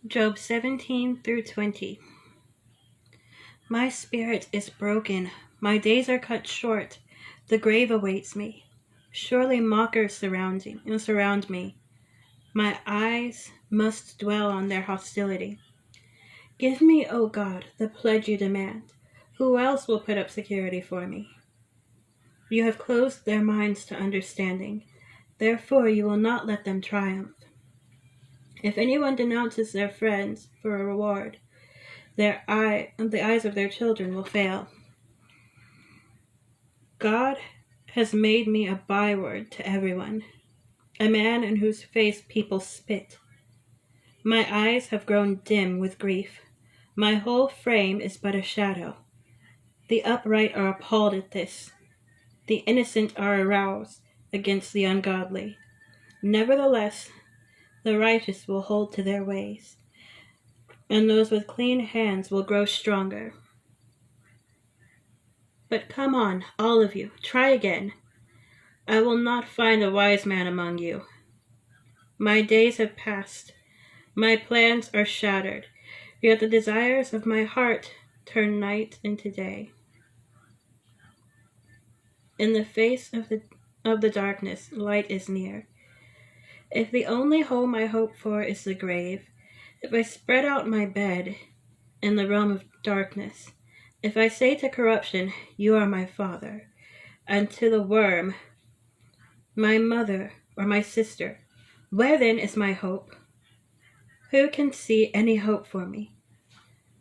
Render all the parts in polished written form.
Job 17 through 20. My spirit is broken, my days are cut short, the grave awaits me. Surely mockers surround me. My eyes must dwell on their hostility. Give me, O God, the pledge you demand. Who else will put up security for me? You have closed their minds to understanding. Therefore you will not let them triumph. If anyone denounces their friends for a reward, the eyes of their children will fail. God has made me a byword to everyone, a man in whose face people spit. My eyes have grown dim with grief. My whole frame is but a shadow. The upright are appalled at this. The innocent are aroused against the ungodly. Nevertheless, the righteous will hold to their ways, and those with clean hands will grow stronger. But come on, all of you, try again. I will not find a wise man among you. My days have passed. My plans are shattered, yet the desires of my heart turn night into day. In the face of the darkness, light is near. If the only home I hope for is the grave, if I spread out my bed in the realm of darkness, if I say to corruption, you are my father, and to the worm, my mother or my sister, where then is my hope? Who can see any hope for me?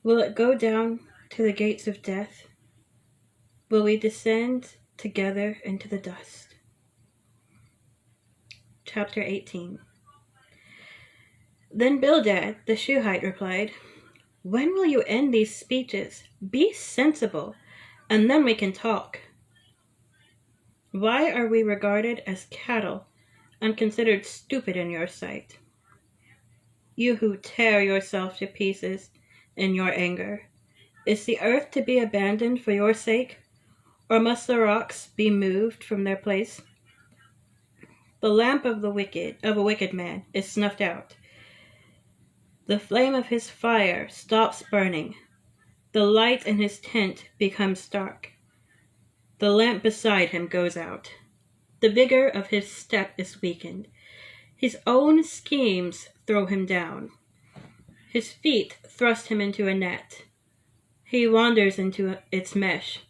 Will it go down to the gates of death? Will we descend together into the dust? Chapter 18. Then Bildad the Shuhite replied, when will you end these speeches? Be sensible, and then we can talk. Why are we regarded as cattle and considered stupid in your sight? You who tear yourself to pieces in your anger, is the earth to be abandoned for your sake, or must the rocks be moved from their place? The lamp of a wicked man is snuffed out. The flame of his fire stops burning. The light in his tent becomes dark. The lamp beside him goes out. The vigor of his step is weakened. His own schemes throw him down. His feet thrust him into a net. He wanders into its mesh.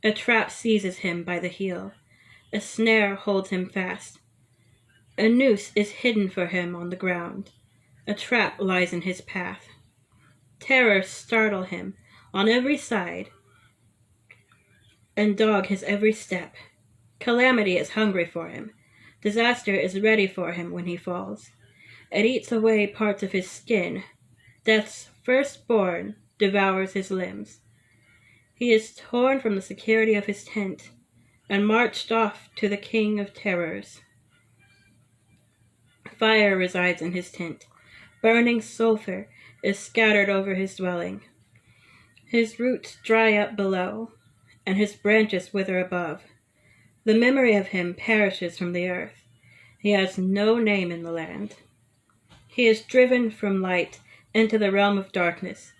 A trap seizes him by the heel. A snare holds him fast. A noose is hidden for him on the ground. A trap lies in his path. Terrors startle him on every side and dog his every step. Calamity is hungry for him. Disaster is ready for him when he falls. It eats away parts of his skin. Death's firstborn devours his limbs. He is torn from the security of his tent and marched off to the king of terrors. Fire resides in his tent. Burning sulfur is scattered over his dwelling. His roots dry up below, and his branches wither above. The memory of him perishes from the earth. He has no name in the land. He is driven from light into the realm of darkness,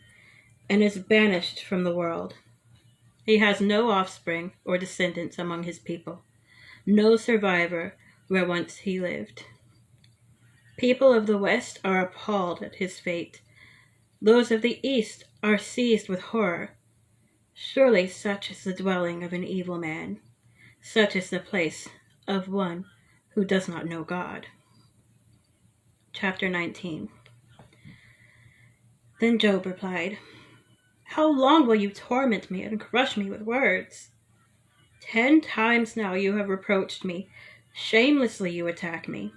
and is banished from the world. He has no offspring or descendants among his people, no survivor where once he lived. People of the West are appalled at his fate. Those of the East are seized with horror. Surely such is the dwelling of an evil man. Such is the place of one who does not know God. Chapter 19. Then Job replied, how long will you torment me and crush me with words? 10 times now you have reproached me. Shamelessly you attack me.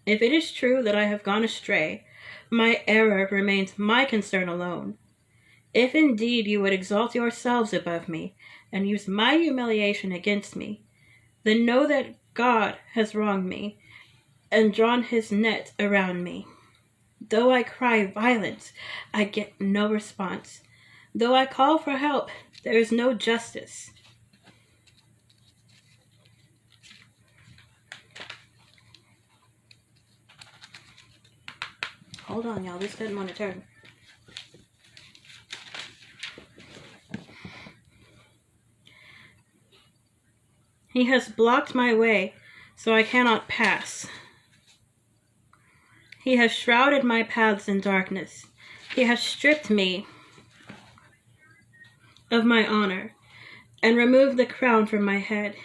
If it is true that I have gone astray, my error remains my concern alone. If indeed you would exalt yourselves above me and use my humiliation against me, then know that God has wronged me and drawn his net around me. Though I cry violence, I get no response. Though I call for help, there is no justice. Hold on, y'all. This didn't want to turn. He has blocked my way, so I cannot pass. He has shrouded my paths in darkness. He has stripped me of my honor and removed the crown from my head.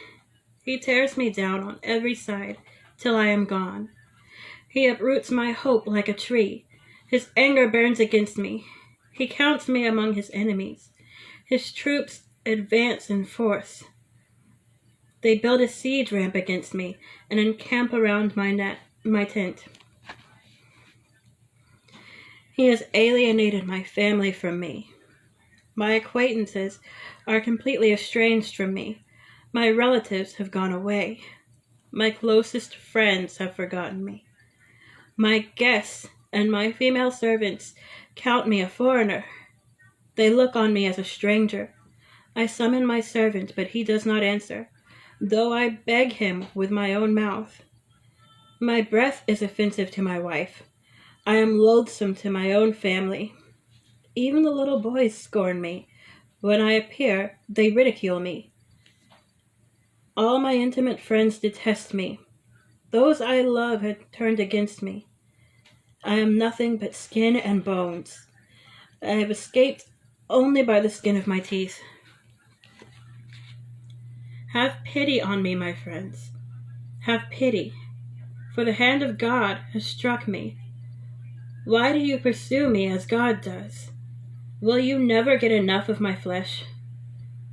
He tears me down on every side till I am gone. He uproots my hope like a tree. His anger burns against me. He counts me among his enemies. His troops advance in force. They build a siege ramp against me and encamp around my tent. He has alienated my family from me. My acquaintances are completely estranged from me. My relatives have gone away. My closest friends have forgotten me. My guests and my female servants count me a foreigner. They look on me as a stranger. I summon my servant, but he does not answer, though I beg him with my own mouth. My breath is offensive to my wife. I am loathsome to my own family. Even the little boys scorn me. When I appear, they ridicule me. All my intimate friends detest me. Those I love have turned against me. I am nothing but skin and bones. I have escaped only by the skin of my teeth. Have pity on me, my friends. Have pity, for the hand of God has struck me. Why do you pursue me as God does? Will you never get enough of my flesh?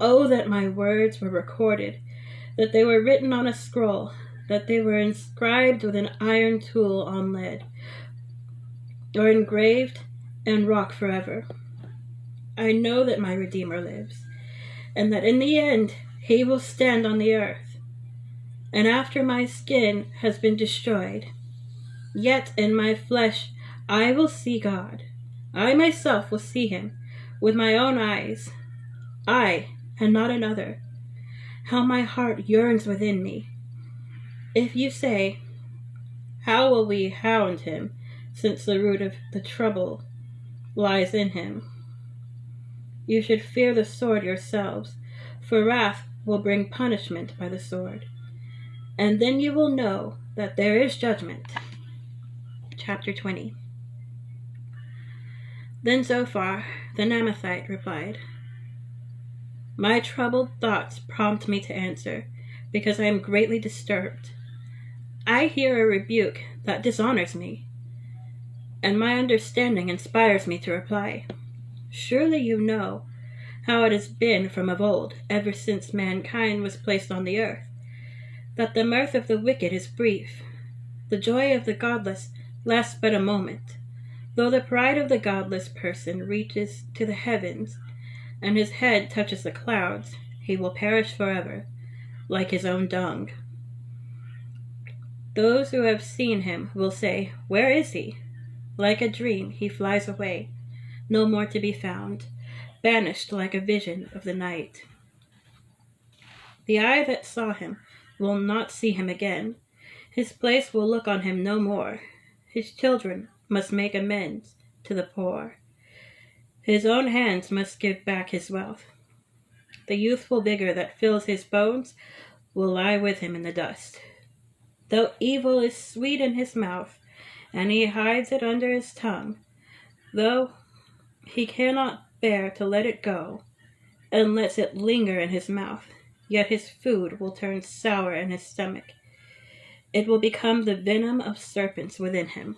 Oh, that my words were recorded, that they were written on a scroll, that they were inscribed with an iron tool on lead, or engraved in rock forever. I know that my Redeemer lives, and that in the end he will stand on the earth. And after my skin has been destroyed, yet in my flesh I will see God. I myself will see him with my own eyes. I, and not another. How my heart yearns within me. If you say, how will we hound him, since the root of the trouble lies in him? You should fear the sword yourselves, for wrath will bring punishment by the sword. And then you will know that there is judgment. Chapter 20. Then Zophar, the Naamathite, replied, my troubled thoughts prompt me to answer, because I am greatly disturbed. I hear a rebuke that dishonors me, and my understanding inspires me to reply. Surely you know how it has been from of old, ever since mankind was placed on the earth, that the mirth of the wicked is brief, the joy of the godless lasts but a moment. Though the pride of the godless person reaches to the heavens, and his head touches the clouds, he will perish forever, like his own dung. Those who have seen him will say, where is he? Like a dream he flies away, no more to be found, banished like a vision of the night. The eye that saw him will not see him again. His place will look on him no more. His children must make amends to the poor. His own hands must give back his wealth. The youthful vigor that fills his bones will lie with him in the dust. Though evil is sweet in his mouth, and he hides it under his tongue, though he cannot bear to let it go, and lets it linger in his mouth, yet his food will turn sour in his stomach. It will become the venom of serpents within him.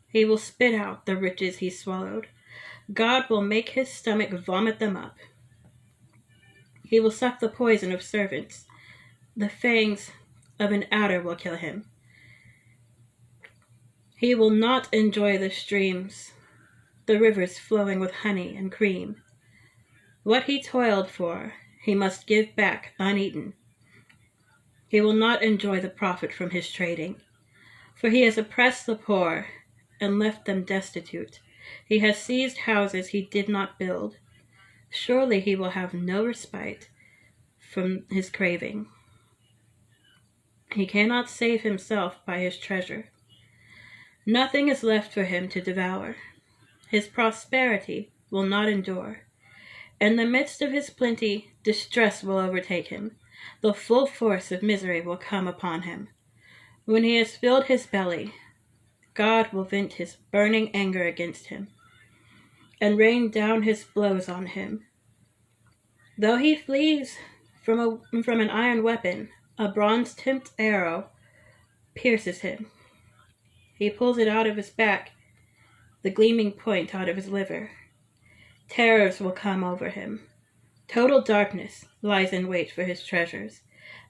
He will spit out the riches he swallowed. God will make his stomach vomit them up. He will suck the poison of serpents. The fangs of an adder will kill him. He will not enjoy the streams, the rivers flowing with honey and cream. What he toiled for, he must give back uneaten. He will not enjoy the profit from his trading, for he has oppressed the poor and left them destitute. He has seized houses he did not build. Surely he will have no respite from his craving. He cannot save himself by his treasure. Nothing is left for him to devour. His prosperity will not endure. In the midst of his plenty, distress will overtake him. The full force of misery will come upon him. When he has filled his belly, God will vent his burning anger against him and rain down his blows on him. Though he flees from an iron weapon, a bronze-tipped arrow pierces him. He pulls it out of his back, the gleaming point out of his liver. Terrors will come over him. Total darkness lies in wait for his treasures.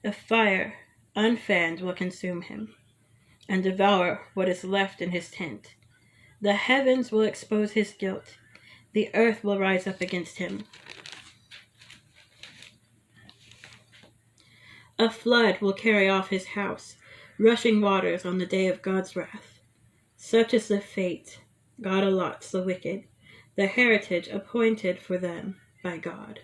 A fire, unfanned, will consume him and devour what is left in his tent. The heavens will expose his guilt. The earth will rise up against him. A flood will carry off his house, rushing waters on the day of God's wrath. Such is the fate God allots the wicked, the heritage appointed for them by God.